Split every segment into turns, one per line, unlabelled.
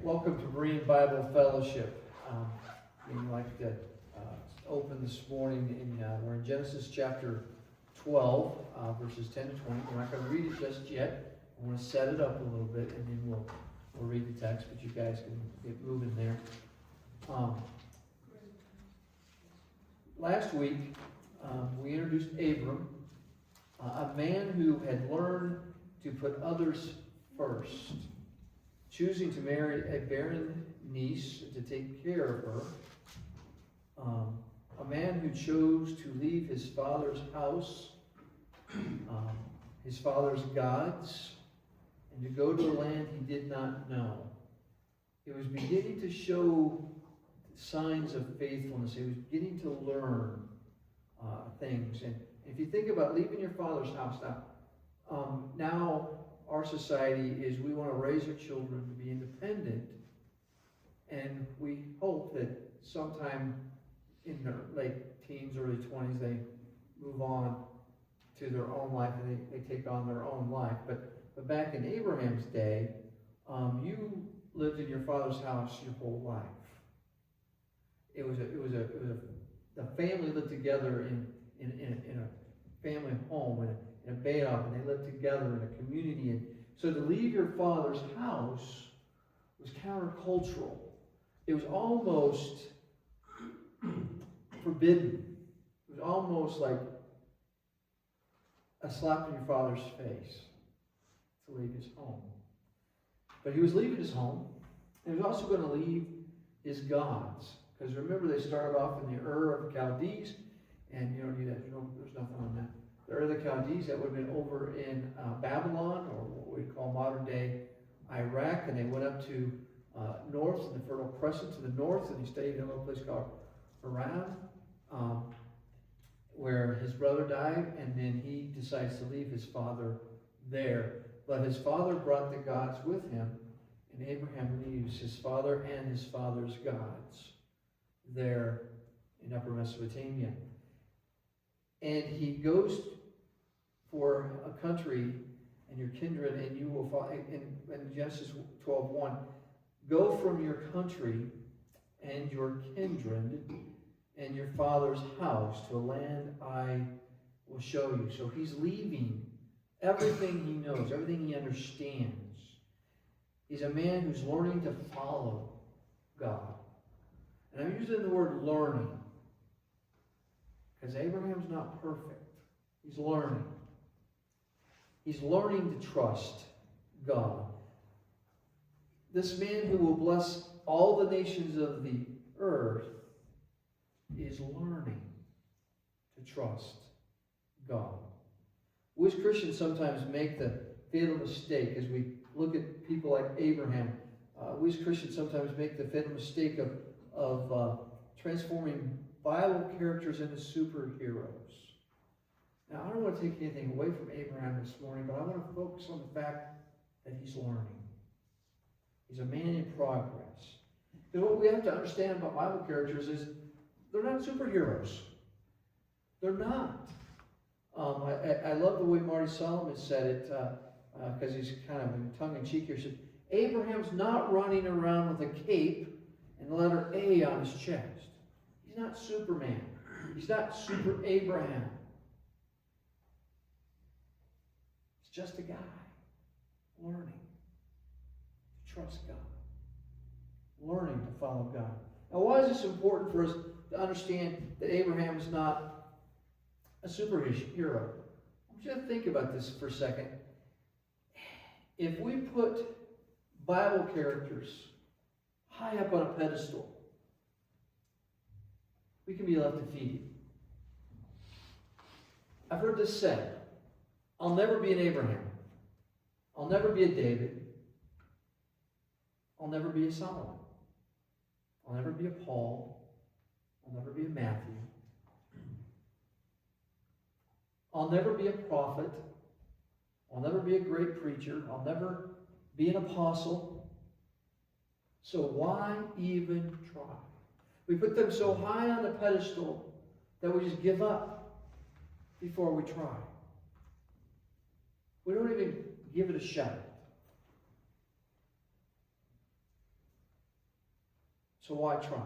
Welcome to Berean Bible Fellowship. We'd like to open this morning we're in Genesis chapter 12, verses 10 to 20. We're not going to read it just yet. I want to set it up a little bit, and then we'll read the text, but you guys can get moving there. Last week, we introduced Abram, a man who had learned to put others first, choosing to marry a barren niece to take care of her. A man who chose to leave his father's house, his father's gods, and to go to a land he did not know. It was beginning to show signs of faithfulness. He was beginning to learn things. And if you think about leaving your father's house, now our society is we want to raise our children to be independent, and we hope that sometime in their late teens, early 20s, they move on to their own life and they take on their own life. But back in Abraham's day, you lived in your father's house your whole life. The family lived together in a family home, in a bayou, and they lived together in a community. And so to leave your father's house was countercultural. It was almost forbidden. It was almost like a slap in your father's face to leave his home. But he was leaving his home, and he was also going to leave his gods. Because remember, they started off in the Ur of the Chaldees, and you don't need that. There's nothing on that. The Ur of the Chaldees, that would have been over in Babylon, or what we call modern-day Iraq, and they went up to north, in the Fertile Crescent to the north, and he stayed in a little place called Haran, where his brother died, and then he decides to leave his father there. But his father brought the gods with him, and Abraham leaves his father and his father's gods there in Upper Mesopotamia. And he goes for a country and your kindred, and you will find, in Genesis 12:1, go from your country and your kindred and your father's house to a land I will show you. So he's leaving everything he knows, everything he understands. He's a man who's learning to follow God. And I'm using the word learning because Abraham's not perfect. He's learning. He's learning to trust God. This man who will bless all the nations of the earth is learning to trust God. We as Christians sometimes make the fatal mistake as we look at people like Abraham. We as Christians sometimes make the fatal mistake of transforming Bible characters into superheroes. Now, I don't want to take anything away from Abraham this morning, but I want to focus on the fact that he's learning. He's a man in progress. Because what we have to understand about Bible characters is they're not superheroes. They're not. I love the way Marty Solomon said it, because he's kind of in tongue-in-cheek here. He said, Abraham's not running around with a cape and the letter A on his chest. He's not Superman. He's not Super Abraham. He's just a guy learning to trust God, learning to follow God. Now, why is this important for us to understand that Abraham is not a superhero? I want you to think about this for a second. If we put Bible characters high up on a pedestal, we can be left defeated. I've heard this said, I'll never be an Abraham. I'll never be a David. I'll never be a Solomon. I'll never be a Paul. I'll never be a Matthew. I'll never be a prophet. I'll never be a great preacher. I'll never be an apostle. So why even try? We put them so high on the pedestal that we just give up before we try. We don't even give it a shot. So why try?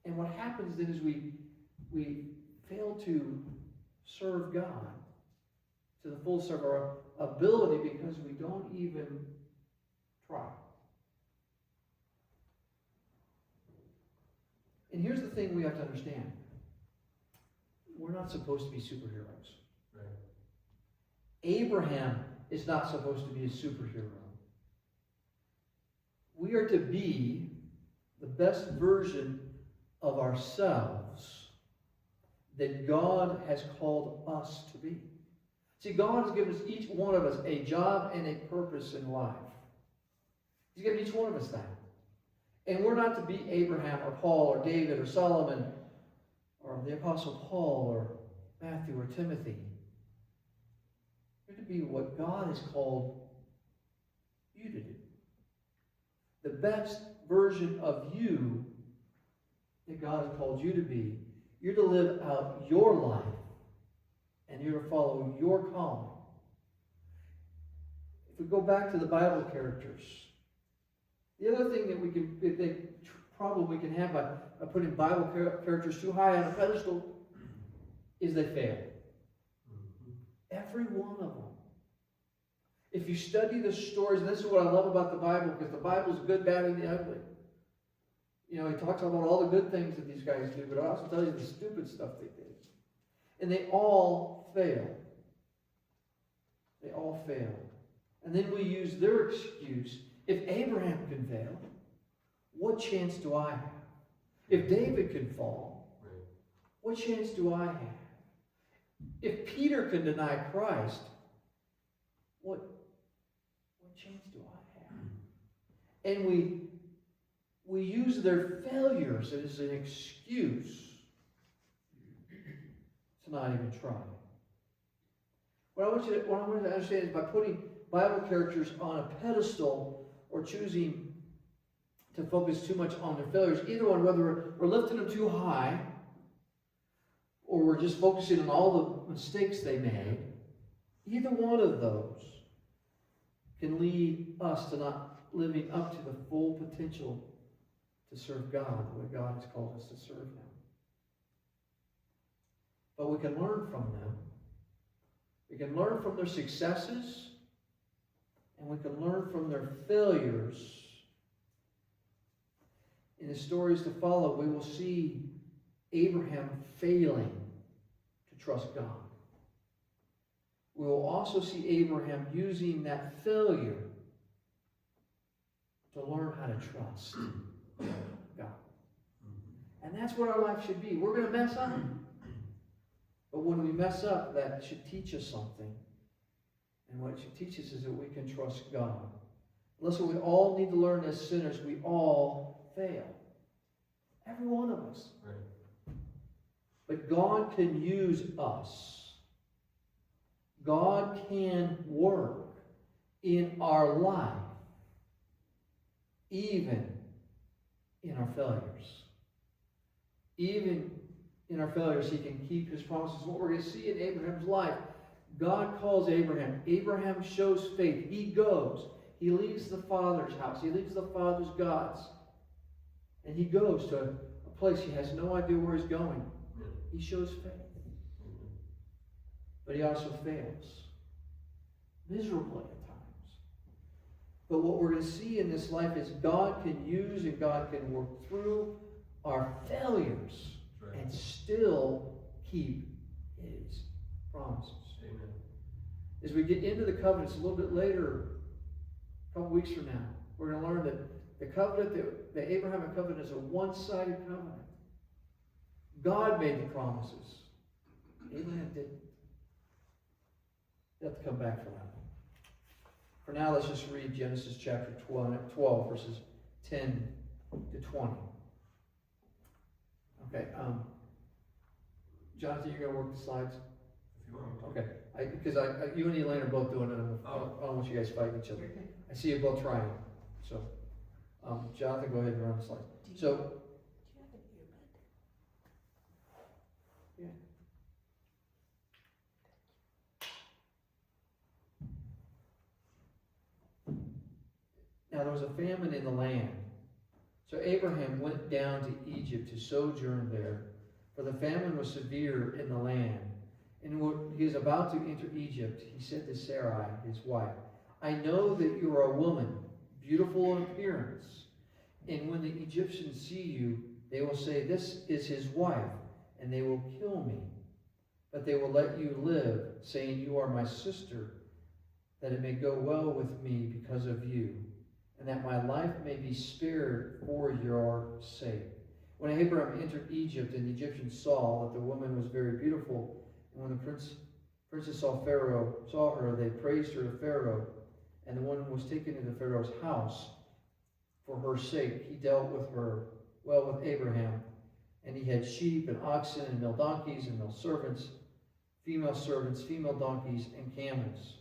And what happens then is we fail to serve God to the fullest of our ability because we don't even try. And here's the thing we have to understand. We're not supposed to be superheroes.
Right.
Abraham is not supposed to be a superhero. We are to be the best version of ourselves that God has called us to be. See, God has given us, each one of us, a job and a purpose in life. He's given each one of us that. And we're not to be Abraham or Paul or David or Solomon or the Apostle Paul or Matthew or Timothy. You're to be what God has called you to do. The best version of you that God has called you to be. You're to live out your life, and you're to follow your calling. If we go back to the Bible characters, the other thing that we can have by putting Bible characters too high on a pedestal is they fail. Every one of them. If you study the stories, and this is what I love about the Bible, because the Bible is good, bad, and the ugly. You know, he talks about all the good things that these guys do, but I also tell you the stupid stuff they did. And they all fail. They all fail. And then we use their excuse. If Abraham can fail, what chance do I have? If David can fall, what chance do I have? If Peter can deny Christ, what chance do I have? And we use their failures as an excuse to not even try. What I want you to understand is by putting Bible characters on a pedestal or choosing to focus too much on their failures, either one, whether we're lifting them too high or we're just focusing on all the mistakes they made, either one of those can lead us to not living up to the full potential to serve God the way God has called us to serve Him. But we can learn from them. We can learn from their successes, and we can learn from their failures. In the stories to follow, we will see Abraham failing to trust God. We will also see Abraham using that failure to learn how to trust God. And that's what our life should be. We're going to mess up. But when we mess up, that should teach us something. And what it should teach us is that we can trust God. Listen, we all need to learn as sinners. We all fail. Every one of us.
Right.
But God can use us. God can work in our life, even in our failures. Even in our failures, He can keep His promises. What we're going to see in Abraham's life, God calls Abraham. Abraham shows faith. He goes. He leaves the father's house. He leaves the father's gods. And he goes to a place he has no idea where he's going. He shows faith. But he also fails. Miserably at times. But what we're going to see in this life is God can use and God can work through our failures and still keep His promises.
Amen.
As we get into the covenants a little bit later, a couple weeks from now, we're going to learn that the covenant, the Abrahamic covenant, is a one-sided covenant. God made the promises. Abraham didn't. You have to come back for that. For now, let's just read Genesis chapter 12 verses 10 to 20. Okay. Jonathan, you're going to work the slides?
If you want.
Okay. Because you and Elaine are both doing it. I don't want you guys fighting each other. I see you both trying. So, Jonathan, go ahead and run the slides. So,
do you have an earbud?
yeah. Now there was a famine in the land. So Abraham went down to Egypt to sojourn there, for the famine was severe in the land. And when he was about to enter Egypt, he said to Sarai, his wife, I know that you are a woman, beautiful in appearance. And when the Egyptians see you, they will say, this is his wife, and they will kill me. But they will let you live, saying, you are my sister, that it may go well with me because of you, and that my life may be spared for your sake. When Abraham entered Egypt, and the Egyptians saw that the woman was very beautiful, and when the princess saw her, they praised her to Pharaoh, and the woman was taken into Pharaoh's house. For her sake, he dealt with her well with Abraham, and he had sheep and oxen and male donkeys and male servants, female donkeys, and camels.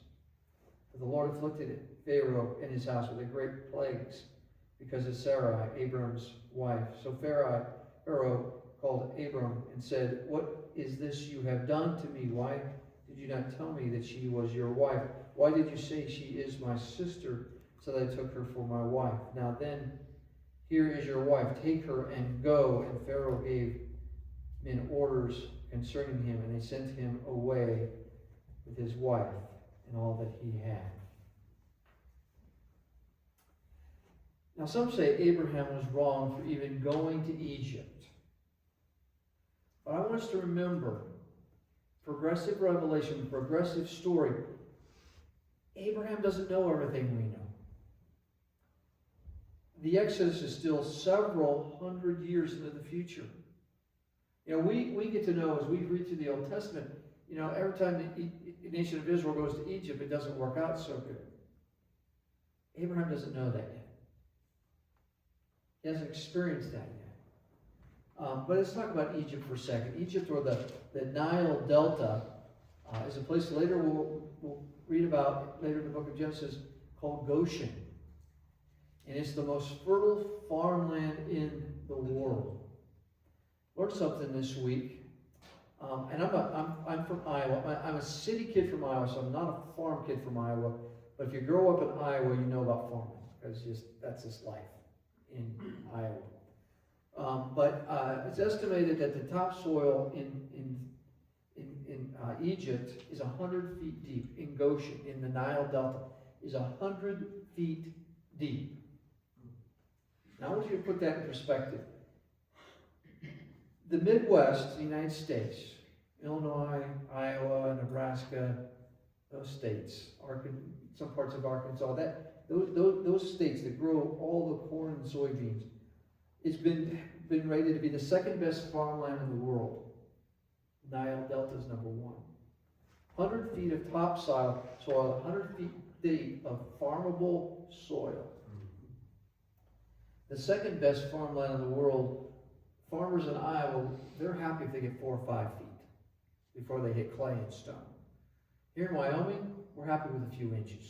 But the Lord afflicted Pharaoh and his house with a great plagues because of Sarai, Abram's wife. So Pharaoh called Abram and said, what is this you have done to me? Why did you not tell me that she was your wife? Why did you say she is my sister, so that I took her for my wife? Now then, here is your wife. Take her and go. And Pharaoh gave men orders concerning him, and they sent him away with his wife and all that he had. Now some say Abraham was wrong for even going to Egypt. But I want us to remember, progressive revelation, progressive story. Abraham doesn't know everything we know. The Exodus is still several hundred years into the future. You know, we get to know as we read through the Old Testament, you know, every time the nation of Israel goes to Egypt, it doesn't work out so good. Abraham doesn't know that yet. He hasn't experienced that yet. But let's talk about Egypt for a second. Egypt, or the Nile Delta, is a place later we'll read about later in the book of Genesis called Goshen. And it's the most fertile farmland in the world. Learned something this week. And I'm from Iowa. I'm a city kid from Iowa, so I'm not a farm kid from Iowa. But if you grow up in Iowa, you know about farming, because that's just life in Iowa. But it's estimated that the topsoil in Egypt is 100 feet deep. In Goshen, in the Nile Delta, is 100 feet deep. Now I want you to put that in perspective. The Midwest, the United States, Illinois, Iowa, Nebraska, those states, some parts of Arkansas, those states that grow all the corn and soybeans, it's been rated to be the second best farmland in the world. Nile Delta is number one. 100 feet of topsoil, 100 feet deep of farmable soil. The second best farmland in the world, farmers in Iowa, they're happy if they get 4 or 5 feet before they hit clay and stone. Here in Wyoming, we're happy with a few inches.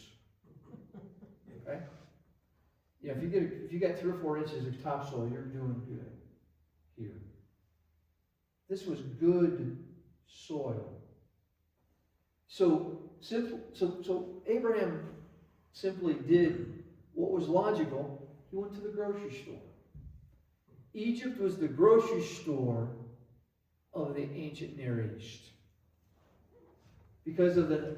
Okay? You know, if you got 3 or 4 inches of topsoil, you're doing good here. This was good soil. So Abraham simply did what was logical. He went to the grocery store. Egypt was the grocery store of the ancient Near East. Because of the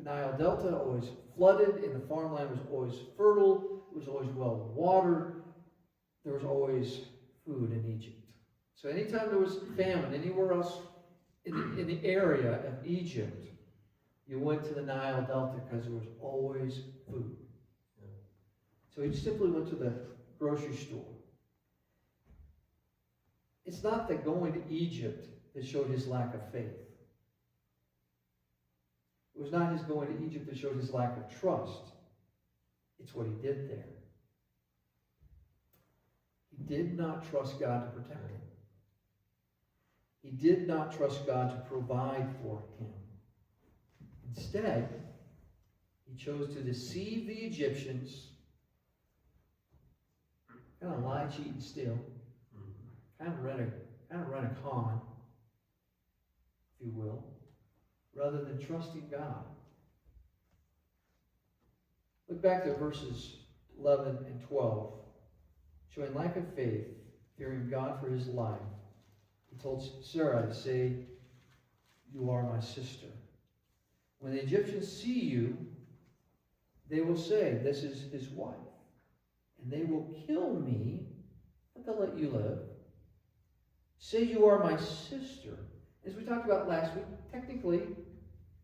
Nile Delta always flooded, and the farmland was always fertile, it was always well watered, there was always food in Egypt. So anytime there was famine anywhere else in the area of Egypt, you went to the Nile Delta because there was always food. So he simply went to the grocery store. It's not that going to Egypt that showed his lack of faith. It was not his going to Egypt that showed his lack of trust. It's what he did there. He did not trust God to protect him. He did not trust God to provide for him. Instead, he chose to deceive the Egyptians, kind of lie, cheat, and steal, kind of run a con, if you will, rather than trusting God. Look back to verses 11 and 12, showing lack of faith, fearing God for his life, he told Sarah to say, "You are my sister. When the Egyptians see you, they will say, 'This is his wife.' And they will kill me, but they'll let you live. Say you are my sister." As we talked about last week, technically,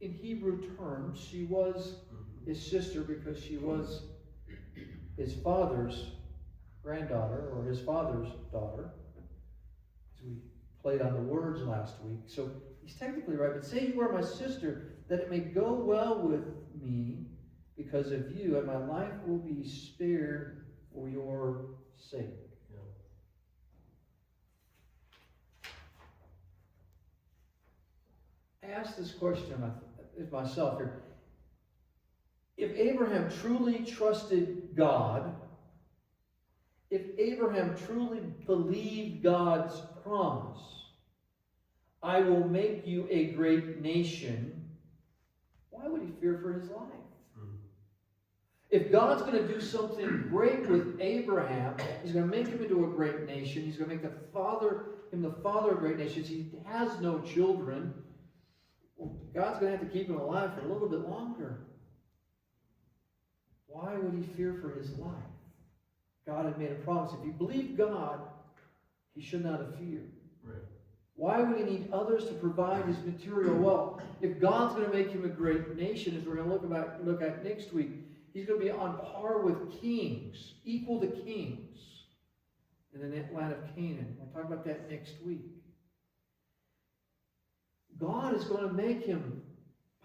in Hebrew terms, she was his sister because she was his father's granddaughter or his father's daughter. As we played on the words last week. So he's technically right, but say you are my sister, that it may go well with me because of you, and my life will be spared for your sake. I asked this question of myself here. If Abraham truly trusted God, if Abraham truly believed God's promise, "I will make you a great nation," why would he fear for his life? If God's going to do something great with Abraham, he's going to make him into a great nation, he's going to make him the father of great nations, he has no children, well, God's going to have to keep him alive for a little bit longer. Why would he fear for his life? God had made a promise. If he believed God, he should not have feared.
Right.
Why would he need others to provide his material wealth? If God's going to make him a great nation, as we're going to look at next week, he's going to be on par with kings, equal to kings in the land of Canaan. We'll talk about that next week. God is going to make him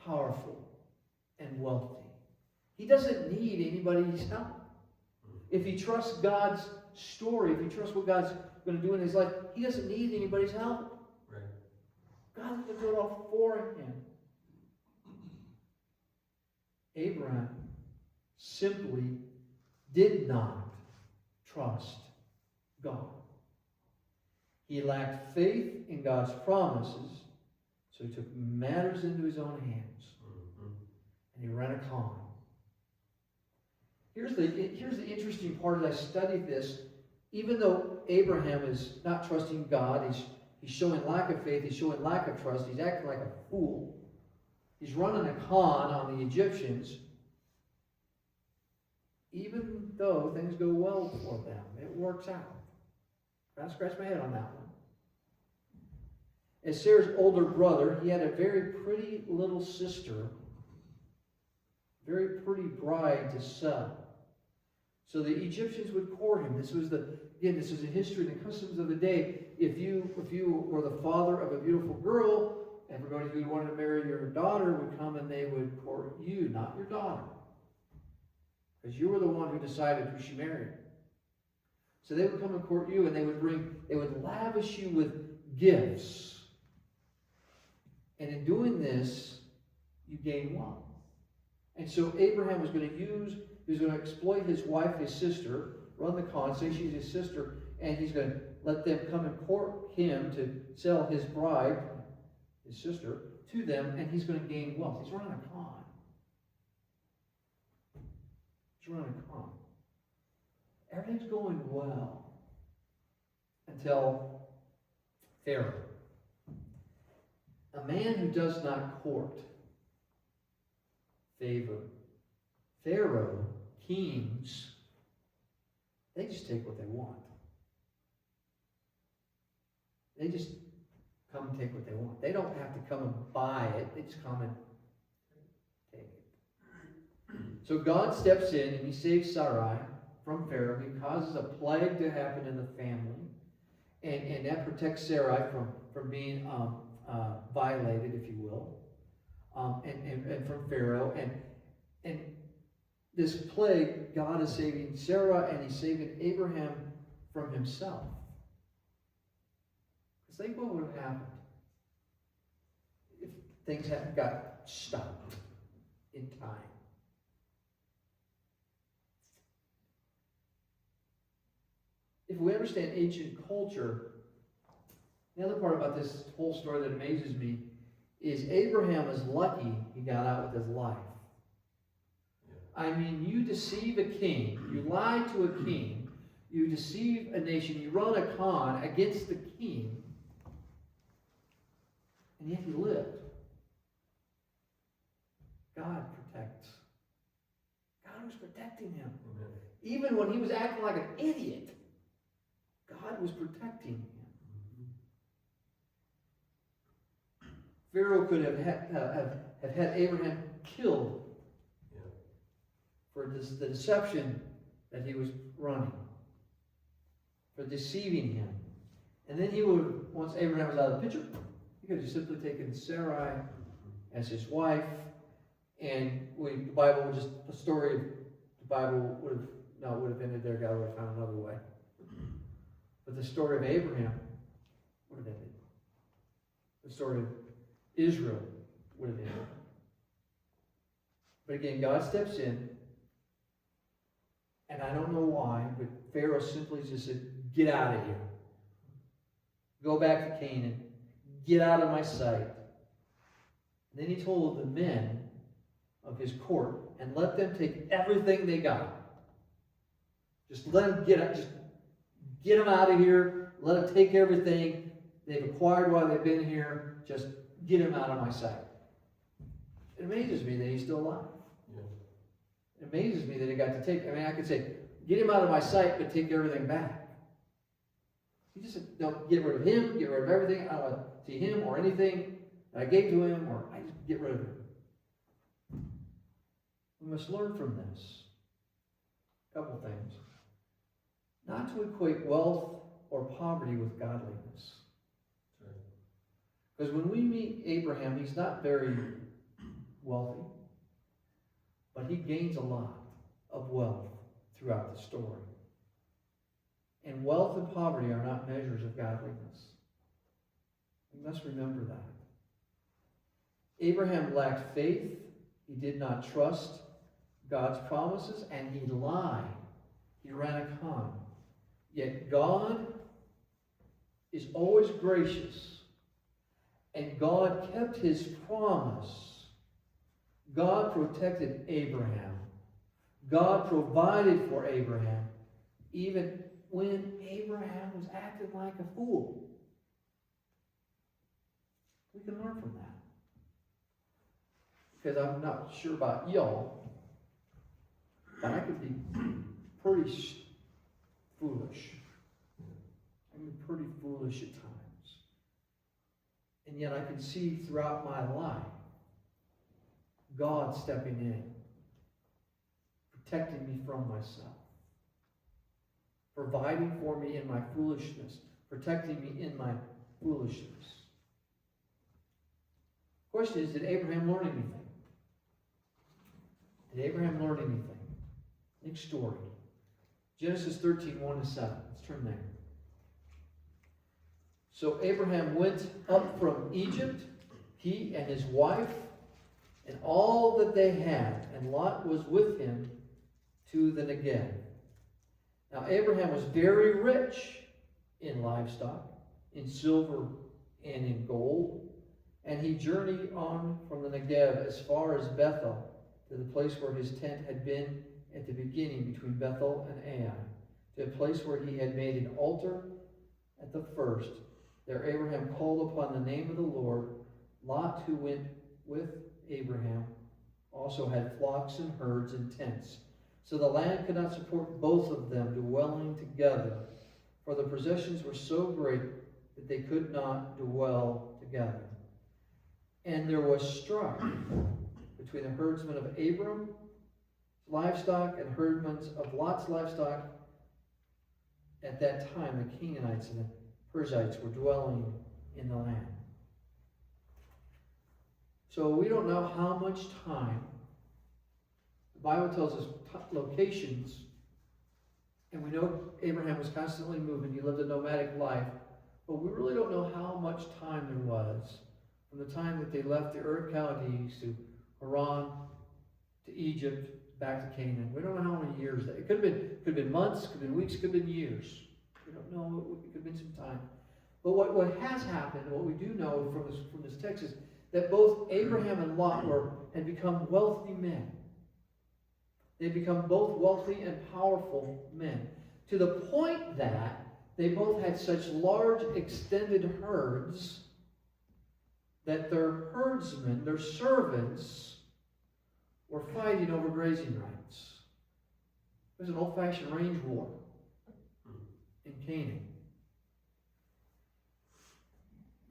powerful and wealthy. He doesn't need anybody's help. If he trusts God's story, if he trusts what God's going to do in his life, he doesn't need anybody's help.
Right.
God's going to do it all for him. Abraham simply did not trust God. He lacked faith in God's promises, so he took matters into his own hands. And he ran a con. Here's the interesting part as I studied this. Even though Abraham is not trusting God, he's showing lack of faith, he's showing lack of trust, he's acting like a fool. He's running a con on the Egyptians. Even though things go well for them, it works out. I scratched my head on that one. As Sarah's older brother, he had a very pretty little sister, very pretty bride to sell. So the Egyptians would court him. This was a history and the customs of the day. If you were the father of a beautiful girl, everybody who wanted to marry your daughter would come and they would court you, not your daughter. Because you were the one who decided who she married. So they would come and court you, and they would lavish you with gifts. And in doing this, you gain wealth. And so Abraham was going to exploit his wife, his sister, run the con, say she's his sister, and he's going to let them come and court him to sell his bride, his sister, to them, and he's going to gain wealth. He's running a con. Everything's going well until Pharaoh. A man who does not court favor. Pharaoh, kings, they just take what they want. They just come and take what they want. They don't have to come and buy it. They just come and take it. So God steps in and he saves Sarai from Pharaoh. He causes a plague to happen in the family. And that protects Sarai from being violated, if you will, and from Pharaoh. And this plague, God is saving Sarah and he's saving Abraham from himself. Because think what would have happened if things hadn't got stopped in time. If we understand ancient culture, the other part about this whole story that amazes me is Abraham is lucky he got out with his life. I mean, you deceive a king, you lie to a king, you deceive a nation, you run a con against the king, and yet he lived. God protects. God was protecting him.
Amen.
Even when he was acting like an idiot, God was protecting him. Pharaoh could have had Abraham killed for the deception that he was running, for deceiving him. And then he would, once Abraham was out of the picture, he could have simply taken Sarai as his wife, and the Bible would just, the story of the Bible would have ended there. God would have found another way. But the story of Abraham would have ended. The story of Israel would have ended. But again, God steps in, and I don't know why, but Pharaoh simply just said, "Get out of here. Go back to Canaan. Get out of my sight." And then he told the men of his court, and let them take everything they got. Just let them just get them out of here. Let them take everything they've acquired while they've been here. Just get them out of my sight. It amazes me that he's still alive. It amazes me that he got to take, I could say, get him out of my sight, but take everything back. He just said, no, get rid of him, get rid of everything. I don't want to see him or anything that I gave to him, or I just get rid of him. We must learn from this. A couple things. Not to equate wealth or poverty with godliness. Because when we meet Abraham, he's not very wealthy, but he gains a lot of wealth throughout the story. And wealth and poverty are not measures of godliness. We must remember that. Abraham lacked faith. He did not trust God's promises, and he lied. He ran a con. Yet God is always gracious, and God kept his promise. God protected Abraham. God provided for Abraham, even when Abraham was acting like a fool. We can learn from that. Because I'm not sure about y'all, but I could be pretty foolish. I can be pretty foolish at times. And yet I can see throughout my life God stepping in, protecting me from myself, providing for me in my foolishness, protecting me in my foolishness. The question is, did Abraham learn anything? Did Abraham learn anything? Next story. Genesis 13, 1-7. Let's turn there. So Abraham went up from Egypt, he and his wife, and all that they had, and Lot was with him to the Negev. Now Abraham was very rich in livestock, in silver and in gold, and he journeyed on from the Negev as far as Bethel, to the place where his tent had been at the beginning between Bethel and Ai, to a place where he had made an altar at the first. There Abraham called upon the name of the Lord. Lot, who went with Abraham, also had flocks and herds and tents. So the land could not support both of them dwelling together, for the possessions were so great that they could not dwell together. And there was strife between the herdsmen of Abram's livestock and herdmen of Lot's livestock. At that time, the Canaanites and the Perizzites were dwelling in the land. So we don't know how much time. The Bible tells us locations, and we know Abraham was constantly moving. He lived a nomadic life, but we really don't know how much time there was from the time that they left the Ur of Chaldees to Haran, to Egypt, back to Canaan. We don't know how many years. It could have been months, could have been weeks, could have been years. We don't know. It could have been some time. But what has happened, what we do know from this text is that both Abraham and Lot had become wealthy men. They become both wealthy and powerful men, to the point that they both had such large extended herds that their herdsmen, their servants, were fighting over grazing rights. It was an old-fashioned range war in Canaan.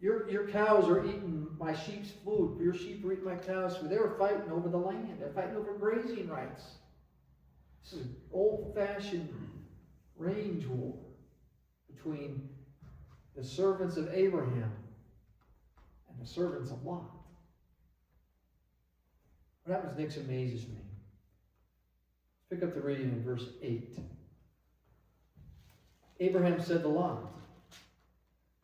Your cows are eating my sheep's food. Your sheep are eating my cow's food. They were fighting over the land. They're fighting over grazing rights. This is an old-fashioned range war between the servants of Abraham and the servants of Lot. What happens next amazes me. Let's pick up the reading in verse 8. Abraham said to Lot,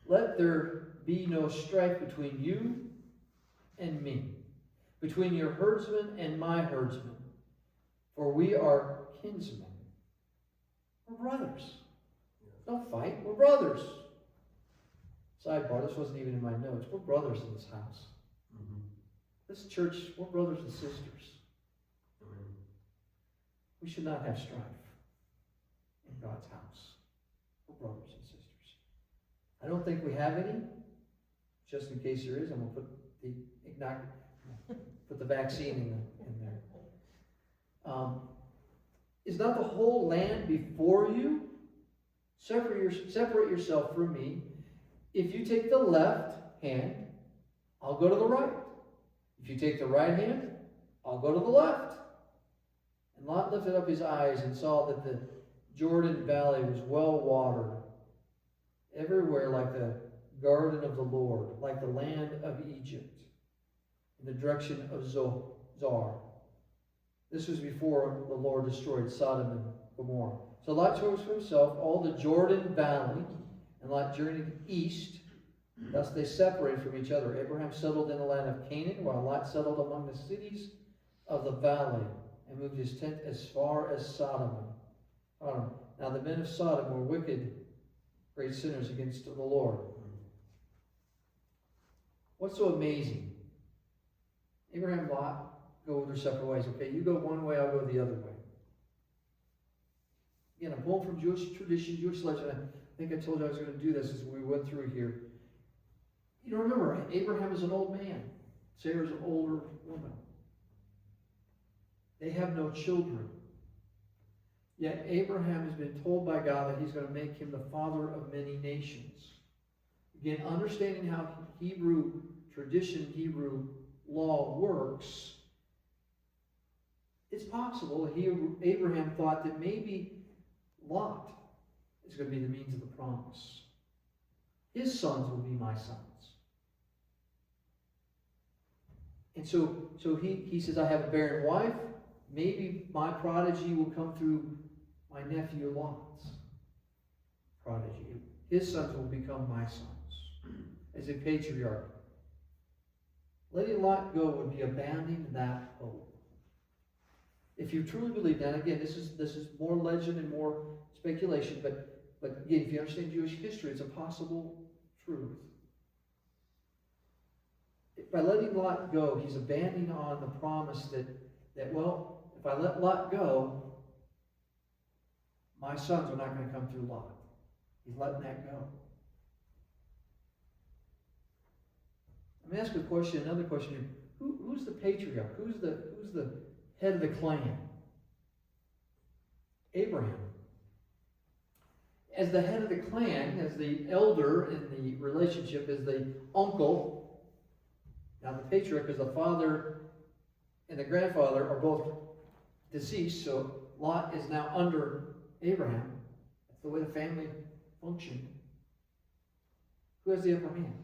"Let there be no strife between you and me, between your herdsmen and my herdsmen, for we are kinsmen." We're brothers. Don't fight. We're brothers. Sidebar, this wasn't even in my notes. We're brothers in this house. This church, we're brothers and sisters. We should not have strife in God's house. We're brothers and sisters. I don't think we have any. Just in case there is, I'm going to put the vaccine in there. Is not the whole land before you? Separate yourself from me. If you take the left hand, I'll go to the right. If you take the right hand, I'll go to the left. And Lot lifted up his eyes and saw that the Jordan Valley was well watered, everywhere like the garden of the Lord, like the land of Egypt, in the direction of Zoar. This was before the Lord destroyed Sodom and Gomorrah. So Lot chose for himself all the Jordan Valley, and Lot journeyed east. Thus they separated from each other. Abraham settled in the land of Canaan, while Lot settled among the cities of the valley, and moved his tent as far as Sodom. Now the men of Sodom were wicked, great sinners against the Lord. What's so amazing? Abraham and Lot go their separate ways. Okay, you go one way, I'll go the other way. Again, I'm pulling from Jewish tradition, Jewish legend. I think I told you I was going to do this as we went through here. You know, remember, Abraham is an old man. Sarah's an older woman. They have no children. Yet Abraham has been told by God that he's going to make him the father of many nations. Again, understanding how Hebrew tradition, Hebrew law works, it's possible that Abraham thought that maybe Lot is going to be the means of the promise. His sons will be my sons. And so he says, I have a barren wife. Maybe my prodigy will come through my nephew Lot's prodigy. His sons will become my sons as a patriarch. Letting Lot go would be abandoning that hope. If you truly believe that, again, this is more legend and more speculation, but again, if you understand Jewish history, it's a possible truth. By letting Lot go, he's abandoning on the promise that well, if I let Lot go, my sons are not going to come through Lot. He's letting that go. Let me ask you a question, another question here. Who's the patriarch? Who's the head of the clan? Abraham. As the head of the clan, as the elder in the relationship, as the uncle, now the patriarch is the father and the grandfather are both deceased, so Lot is now under Abraham. That's the way the family functioned. Who has the upper hand?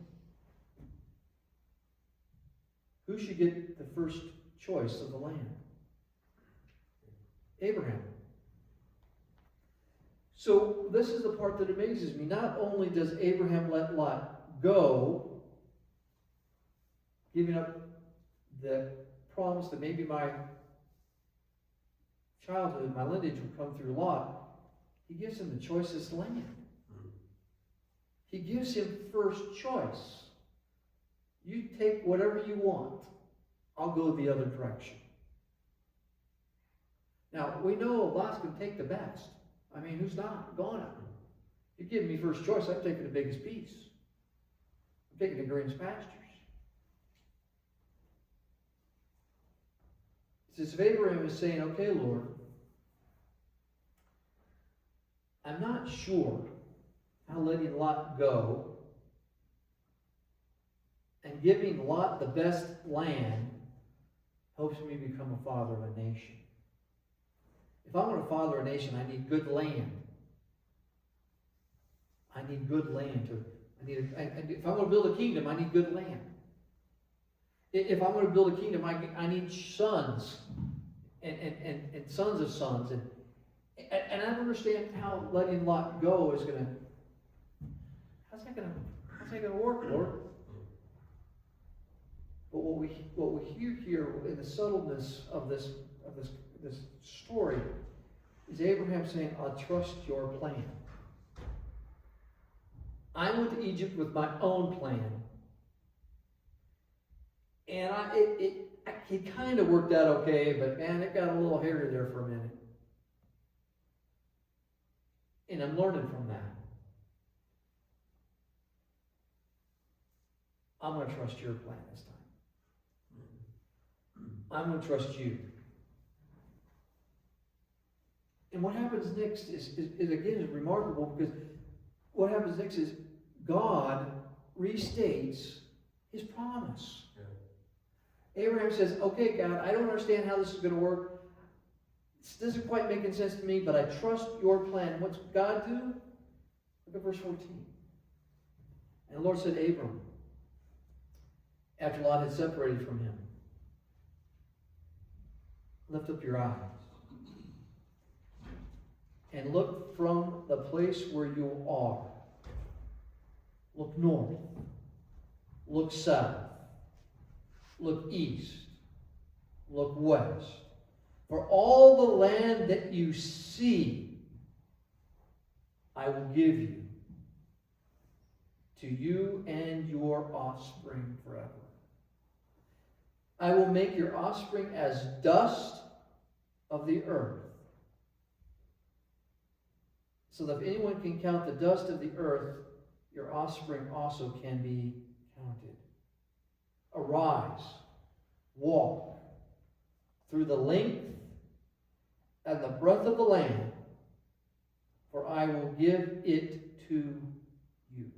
Who should get the first choice of the land? Abraham. So this is the part that amazes me. Not only does Abraham let Lot go, giving up the promise that maybe my childhood, my lineage will come through Lot, he gives him the choicest land. He gives him first choice. You take whatever you want. I'll go the other direction. Now, we know lot's going to take the best. I mean, who's not going to? You're giving me first choice, I'm taking the biggest piece. I'm taking the greenest pastures. It's as if Abraham is saying, okay, Lord, I'm not sure how letting Lot go and giving Lot the best land helps me become a father of a nation. If I want to father a nation, I need good land. I need good land. If I want to build a kingdom, I need good land. If I'm going to build a kingdom, I need sons and sons of sons. And I don't understand how letting Lot go is going to. How's that going to work, Lord? But what we hear here in the subtleness of this story is Abraham saying, "I'll trust your plan." I went to Egypt with my own plan, and it kind of worked out okay, but man, it got a little hairy there for a minute. And I'm learning from that. I'm going to trust your plan this time. I'm going to trust you. And what happens next is again remarkable, because what happens next is God restates his promise. Yeah. Abraham says, okay, God, I don't understand how this is going to work. This doesn't quite make any sense to me, but I trust your plan. And what's God do? Look at verse 14. And the Lord said to Abram, after Lot had separated from him, lift up your eyes and look from the place where you are. Look north. Look south. Look east. Look west. For all the land that you see, I will give to you and your offspring forever. I will make your offspring as dust of the earth, so that if anyone can count the dust of the earth, your offspring also can be counted. Arise, walk through the length and the breadth of the land, for I will give it to you.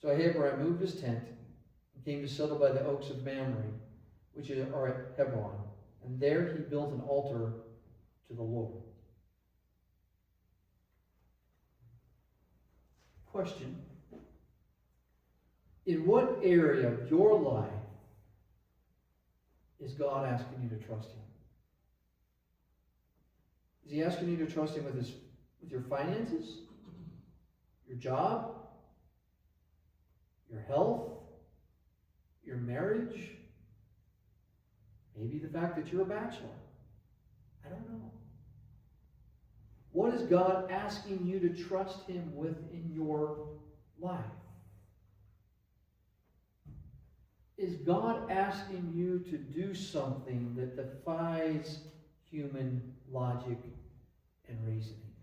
So Abraham moved his tent and came to settle by the oaks of Mamre, which are at Hebron, and there he built an altar to the Lord. Question: in what area of your life is God asking you to trust him? Is he asking you to trust him with your finances, your job, your health, your marriage, maybe the fact that you're a bachelor? I don't know. What is God asking you to trust him with in your life? Is God asking you to do something that defies human logic and reasoning?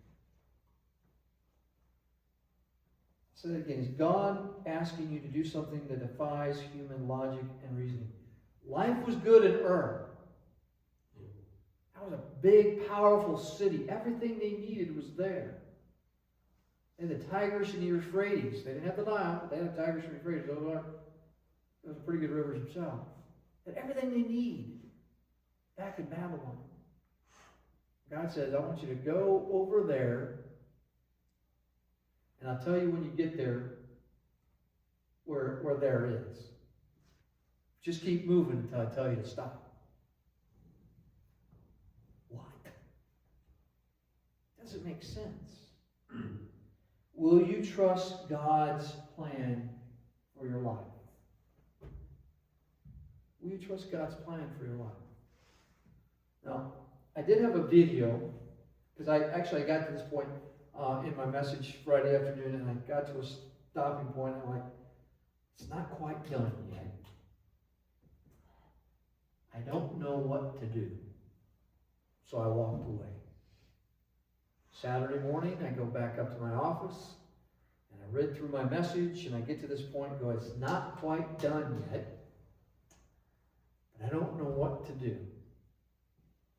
Say that again. Is God asking you to do something that defies human logic and reasoning? Life was good in Ur. That was a big, powerful city. Everything they needed was there. They had the Tigris and the Euphrates. They didn't have the Nile, but they had the Tigris and the Euphrates. Those are pretty good rivers themselves. They had everything they need back in Babylon. God says, I want you to go over there, and I'll tell you when you get there where there is. Just keep moving until I tell you to stop. What? Doesn't make sense. Will you trust God's plan for your life? Will you trust God's plan for your life? Now, I did have a video, because I got to this point in my message Friday afternoon, and I got to a stopping point, and I'm like, it's not quite done yet. I don't know what to do. So I walked away. Saturday morning, I go back up to my office, and I read through my message, and I get to this point and go, it's not quite done yet, but I don't know what to do.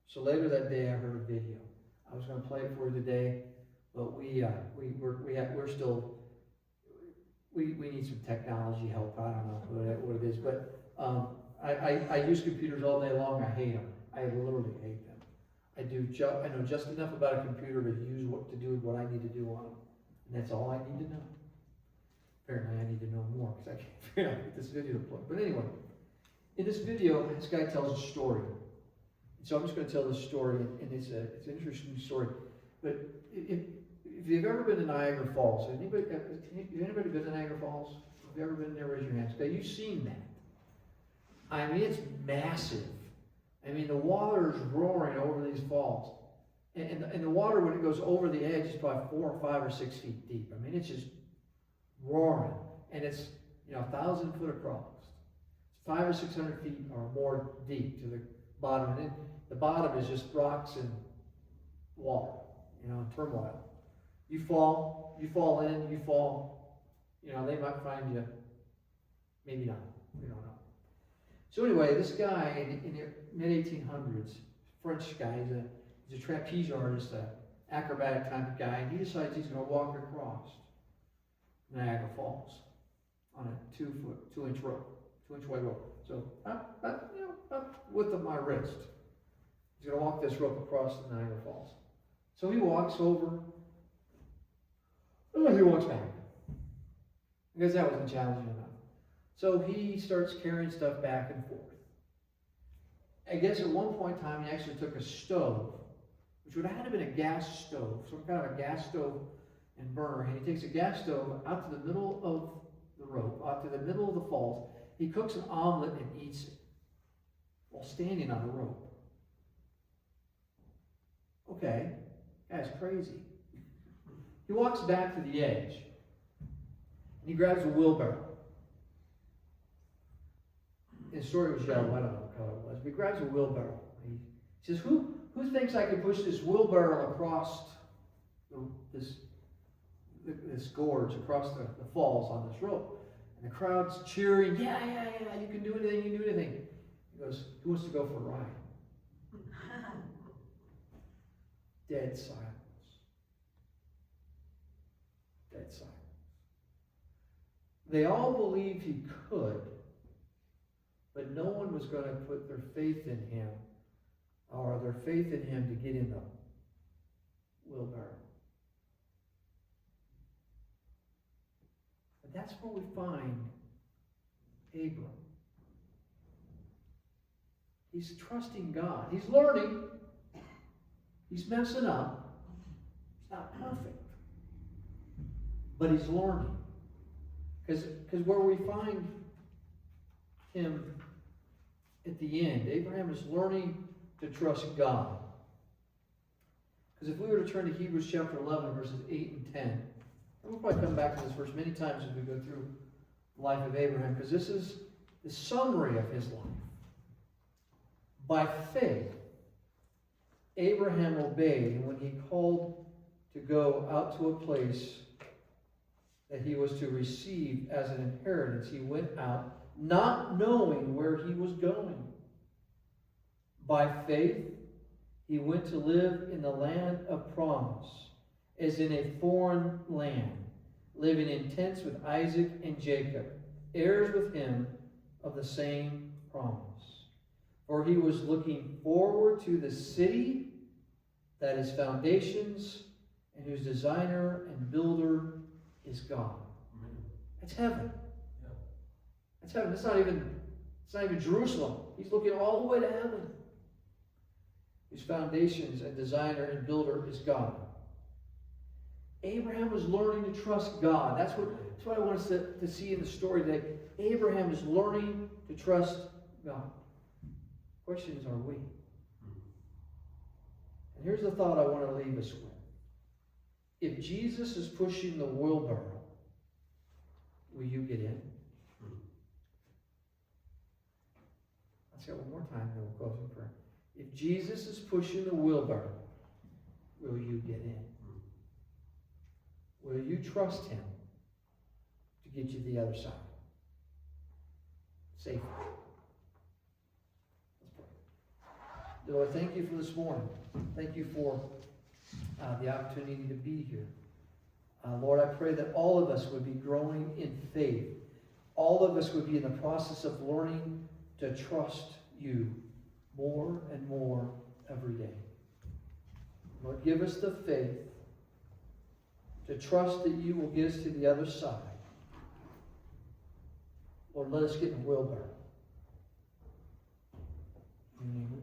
So later that day, I heard a video. I was going to play it for you today, but we need some technology help. I don't know what it is, but I use computers all day long. I hate them. I literally hate them. I know just enough about a computer to do what I need to do on them, and that's all I need to know. Apparently, I need to know more because I can't figure out how to get this video to play. But anyway, in this video, this guy tells a story. So I'm just going to tell this story, and it's an interesting story. But if you've ever been to Niagara Falls, has anybody been to Niagara Falls? Have you ever been there? Raise your hands. Okay, you've seen that. I mean, it's massive. I mean, the water is roaring over these falls. And the water, when it goes over the edge, is probably 4 or 5 or 6 feet deep. I mean, it's just roaring. And it's, 1,000 foot across. It's 500 or 600 feet or more deep to the bottom. And then the bottom is just rocks and water, turmoil. You fall in, they might find you. Maybe not. We don't know. So anyway, this guy in the mid-1800s, French guy, he's a trapeze artist, an acrobatic type of guy, and he decides he's going to walk across Niagara Falls on a 2-inch wide rope. So up width of my wrist. He's going to walk this rope across the Niagara Falls. So he walks over. Oh, he walks back. Because that wasn't challenging enough. So he starts carrying stuff back and forth. I guess at one point in time he actually took a stove, which would have had to have been a gas stove, some kind of a gas stove and burner, and he takes a gas stove out to the middle of the rope, out to the middle of the falls. He cooks an omelet and eats it while standing on the rope. Okay, guy's crazy. He walks back to the edge, and he grabs a wheelbarrow. His story was yellow, I don't know what color it was, but he grabs a wheelbarrow. He says, who thinks I can push this wheelbarrow across this gorge, across the falls on this rope? And the crowd's cheering, yeah, you can do anything, you can do anything. He goes, who wants to go for a ride? Dead silence. Dead silence. They all believed he could, but no one was going to put their faith in him, or their faith in him to get in the wheelbarrow. But that's where we find Abram. He's trusting God. He's learning. He's messing up. He's not perfect. But he's learning. Because where we find him at the end, Abraham is learning to trust God. Because if we were to turn to Hebrews chapter 11, verses 8 and 10, and we'll probably come back to this verse many times as we go through the life of Abraham, because this is the summary of his life. By faith, Abraham obeyed, and when he called to go out to a place that he was to receive as an inheritance, he went out, not knowing where he was going. By faith, he went to live in the land of promise, as in a foreign land, living in tents with Isaac and Jacob, heirs with him of the same promise. For he was looking forward to the city that is foundations and whose designer and builder is God. That's heaven. That's heaven. It's not even Jerusalem. He's looking all the way to heaven. Whose foundations and designer and builder is God. Abraham was learning to trust God. That's what I want us to see in the story today. Abraham is learning to trust God. Question is, are we? And here's the thought I want to leave us with. If Jesus is pushing the wheelbarrow, will you get in? Let's say it one more time, then we'll close in prayer. If Jesus is pushing the wheelbarrow, will you get in? Will you trust him to get you to the other side? Safely. Let's pray. Lord, thank you for this morning. Thank you for the opportunity to be here. Lord, I pray that all of us would be growing in faith. All of us would be in the process of learning to trust you more and more every day. Lord, give us the faith to trust that you will get us to the other side. Lord, let us get in the wheelbarrow. In the name of